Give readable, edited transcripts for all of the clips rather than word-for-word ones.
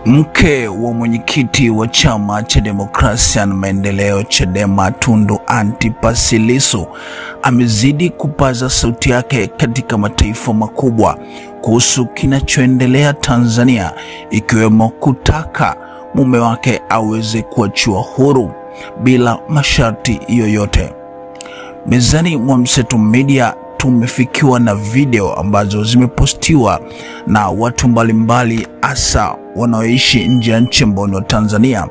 Mke wa mwenyekiti wa chama cha demokrasia na maendeleo Chadema Tundu Antipas Lissu amezidi kupaza sauti yake katika mataifa makubwa kuhusu kinachoendelea Tanzania, ikiwemo kutaka mume wake aweze kuachiwa huru bila masharti yoyote. Mezani mwa Mseto Media tumefikiwa na video ambazo zimepostiwa na watu mbalimbali, hasa wanaoishi nje ya nchi ambao ni Tanzania,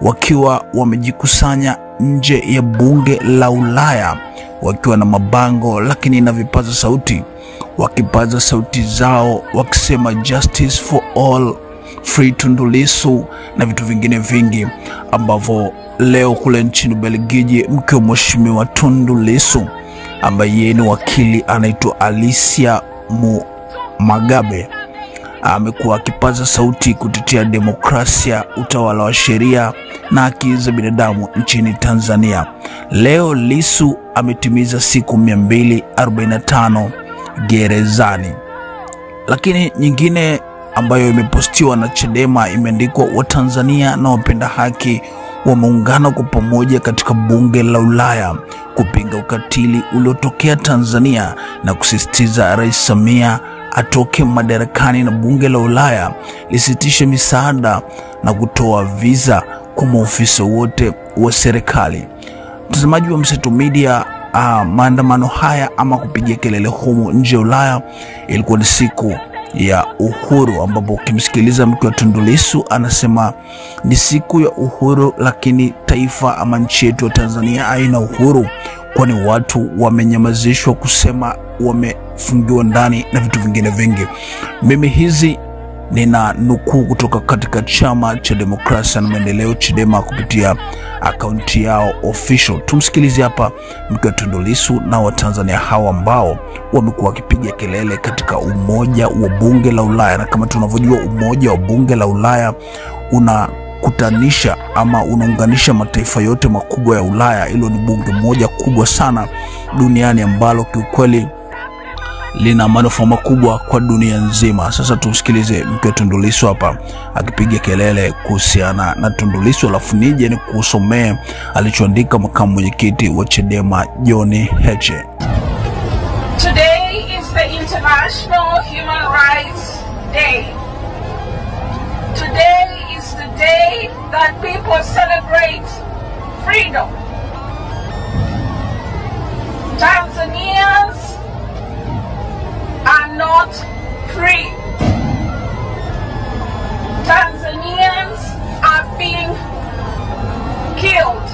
wakiwa wamejikusanya nje ya bunge la Ulaya wakiwa na mabango lakini na vipaza sauti, wakipaza sauti zao wakisema justice for all, free Tundu Lissu na vitu vingine vingi ambavyo leo kule nchini Belgiji mke wa mheshimiwa Tundu Lissu ambaye ni wakili anaitwa Alicia Magabe amekuwa akipaza sauti kutetea demokrasia, utawala wa sheria na haki za binadamu nchini Tanzania. Leo Lissu ametimiza siku 245 gerezani. Lakini nyingine ambayo imepostiwa na Chadema imeandikwa Watanzania na wapenda haki wameungana kwa pamoja katika bunge la Ulaya kupinga ukatili uliotokea Tanzania na kusisitiza Rais Samia atoke madarakani na bunge la Ulaya lisitishe misaada na kutoa visa kwa maofisa wote wa serikali. Mtazamaji wa Mseto Media, maandamano haya ama kupigia kelele humu nje ya Ulaya ilikuwa ni siku ya uhuru, ambapo ukimsikiliza mke wa Tundu Lissu anasema ni siku ya uhuru, lakini taifa ama nchi yetu ya Tanzania haina uhuru, kwani watu wamenyamazishwa kusema, wamefungiwa ndani na vitu vingine vingi. Mimi hizi nina nukuu kutoka katika chama cha demokrasia na maendeleo Chadema kupitia akaunti yao official. Tumsikilize hapa mke wa Tundu Lissu na Watanzania hawa ambao wamekuwa wakipiga kelele katika umoja wa bunge la Ulaya. Na kama tunavyojua, umoja wa bunge la Ulaya unakutanisha ama unaunganisha mataifa yote makubwa ya Ulaya. Hilo ni bunge moja kubwa sana duniani ambalo kiukweli lina manufaa makubwa kwa dunia nzima. Sasa tumsikilize mke wa Tundu Lissu hapa akipiga kelele kuhusiana na Tundu Lissu, alafu nije ni kusomea alichoandika makamu mwenyekiti wa Chadema John Heche. Today is the International Human Rights Day. Today is the day that people celebrate freedom. Tanzanians are not free. Tanzanians are being killed.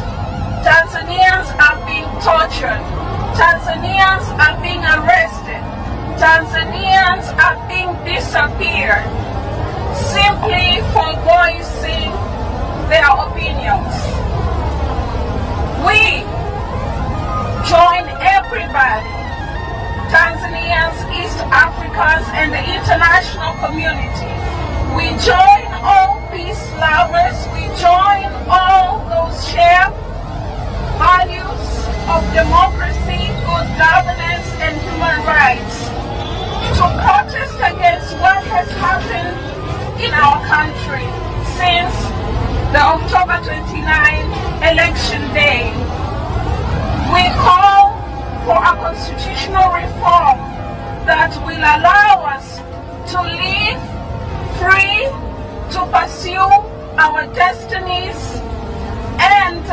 Tanzanians are being tortured. Tanzanians are being arrested. Tanzanians are being disappeared simply for voicing their opinions. We join everybody, Tanzanians, East Africans, and the international community. We join all peace lovers. We join all those shared values of democracy, good governance, and human rights to protest against what has happened in our country since the October 29 election day. We call for a constitutional reform that will allow us to live free, to pursue our destinies, and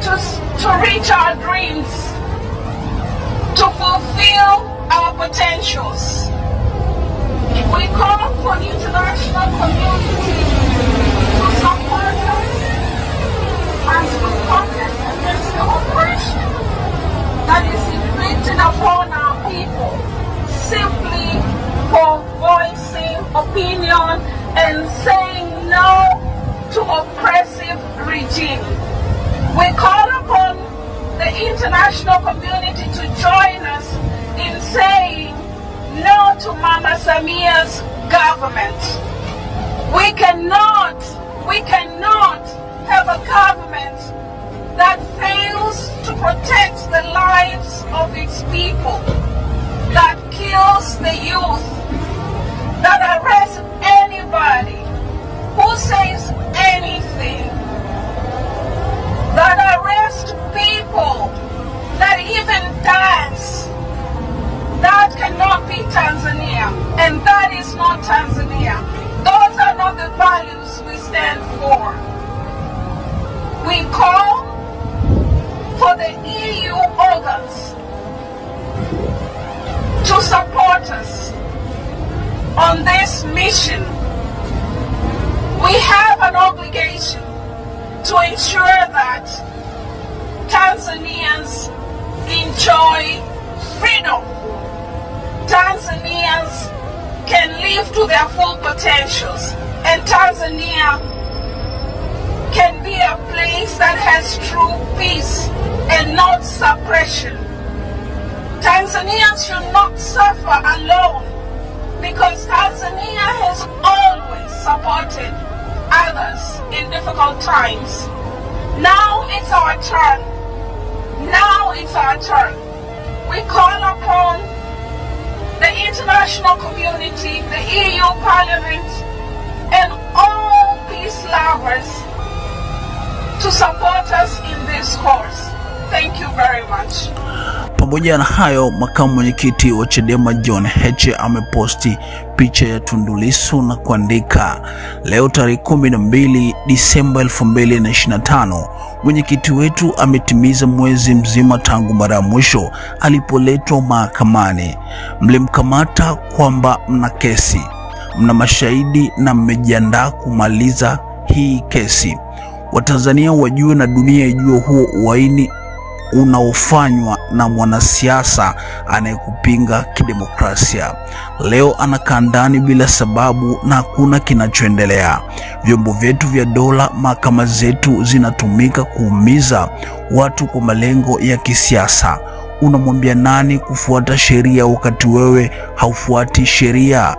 to reach our dreams, to fulfill our potentials. We call for the international community to support us as we protest against the oppression that is inflicted upon our people simply for voicing opinion and saying no to oppressive regime. We call upon the international community to join us in saying no to Mama Samia's government. We cannot have a government that fails to protect the lives of mission. We have an obligation to ensure that Tanzanians enjoy freedom. Tanzanians can live to their full potentials, and Tanzania can be a place that has true peace and not suppression. Tanzanians should not suffer alone, because Tanzania has always supported others in difficult times. Now it's our turn. Now it's our turn. We call upon the international community, the EU Parliament, and all peace lovers to support us in this course. Thank you very much. Pamoja na hayo, makamu mwenyekiti wa Chadema John Heche ameposti picha ya Tundu Lissu na kuandika, leo tarehe 12 Disemba 2025, mwenyekiti wetu ametimiza mwezi mzima tangu mara ya mwisho alipoletwa mahakamani. Mlimkamata kwamba mna kesi, mna mashahidi na mmejiandaa kumaliza hii kesi. Watanzania wajue na dunia ijue huo uhaini unaofanywa na mwanasiasa anayekupinga kidemokrasia. Leo anakaa ndani bila sababu na hakuna kinachoendelea. Vyombo vyetu vya dola, mahakama zetu zinatumika kuumiza watu kwa malengo ya kisiasa. Unamwambia nani kufuata sheria wakati wewe haufuati sheria?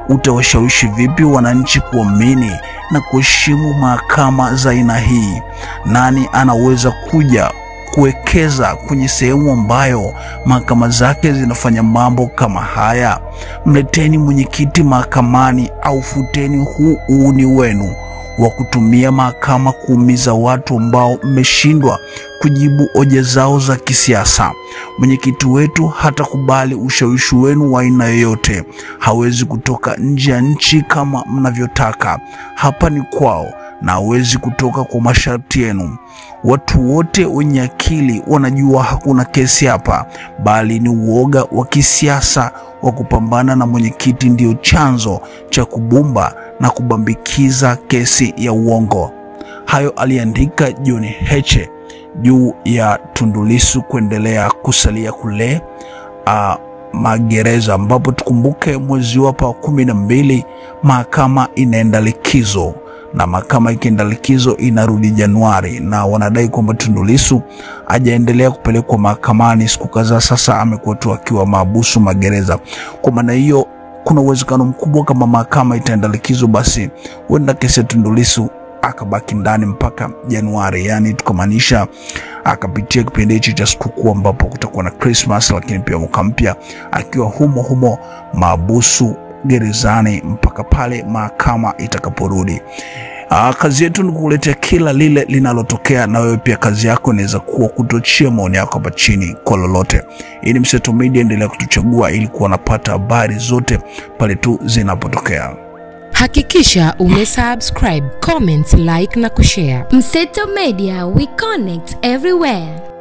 Utawashawishi vipi wananchi kuamini na kuheshimu mahakama za aina hii? Nani anaweza kuja kuwekeza kwenye sehemu ambayo mahakama zake zinafanya mambo kama haya? Mleteni mwenyekiti mahakamani au futeni huu uuni wenu wa kutumia mahakama kuumiza watu ambao mmeshindwa kujibu hoja zao za kisiasa. Mwenyekiti wetu hatakubali ushawishi wenu wa aina yoyote. Hawezi kutoka nje ya nchi kama mnavyotaka. Hapa ni kwao na hawezi kutoka kwa masharti yenu. Watu wote wenye akili wanajua hakuna kesi hapa, bali ni uoga wa kisiasa wa kupambana na mwenyekiti ndio chanzo cha kubumba na kubambikiza kesi ya uongo. Hayo aliandika John Heche juu ya Tundu Lissu kuendelea kusalia kule magereza, ambapo tukumbuke mwezi wa 12 mahakama inaenda likizo, na mahakama ikienda likizo inarudi Januari, na wanadai kwamba Tundu Lissu hajaendelea kupelekwa mahakamani siku kadhaa sasa, amekuwa tu akiwa mahabusu magereza. Kwa maana hiyo kuna uwezekano mkubwa kama mahakama itaenda likizo, basi huenda kesi ya Tundu Lissu akabaki ndani mpaka Januari, yani tukamaanisha akapitia kipindi hicho cha sikukuu ambapo kutakuwa na Christmas, lakini pia mwaka mpya akiwa humo mahabusu gerezani mpaka pale mahakama itakaporudi. Kazi yetu ni kukuletea kila lile linalotokea, na wewe pia kazi yako inaweza kuwa kutochia maoni yako hapa chini kwa lolote. Hii ni Mseto Media, endelea kutuchagua ili kuwa unapata habari zote pale tu zinapotokea. Hakikisha umesubscribe, comment, like na kushare. Mseto Media, we connect everywhere.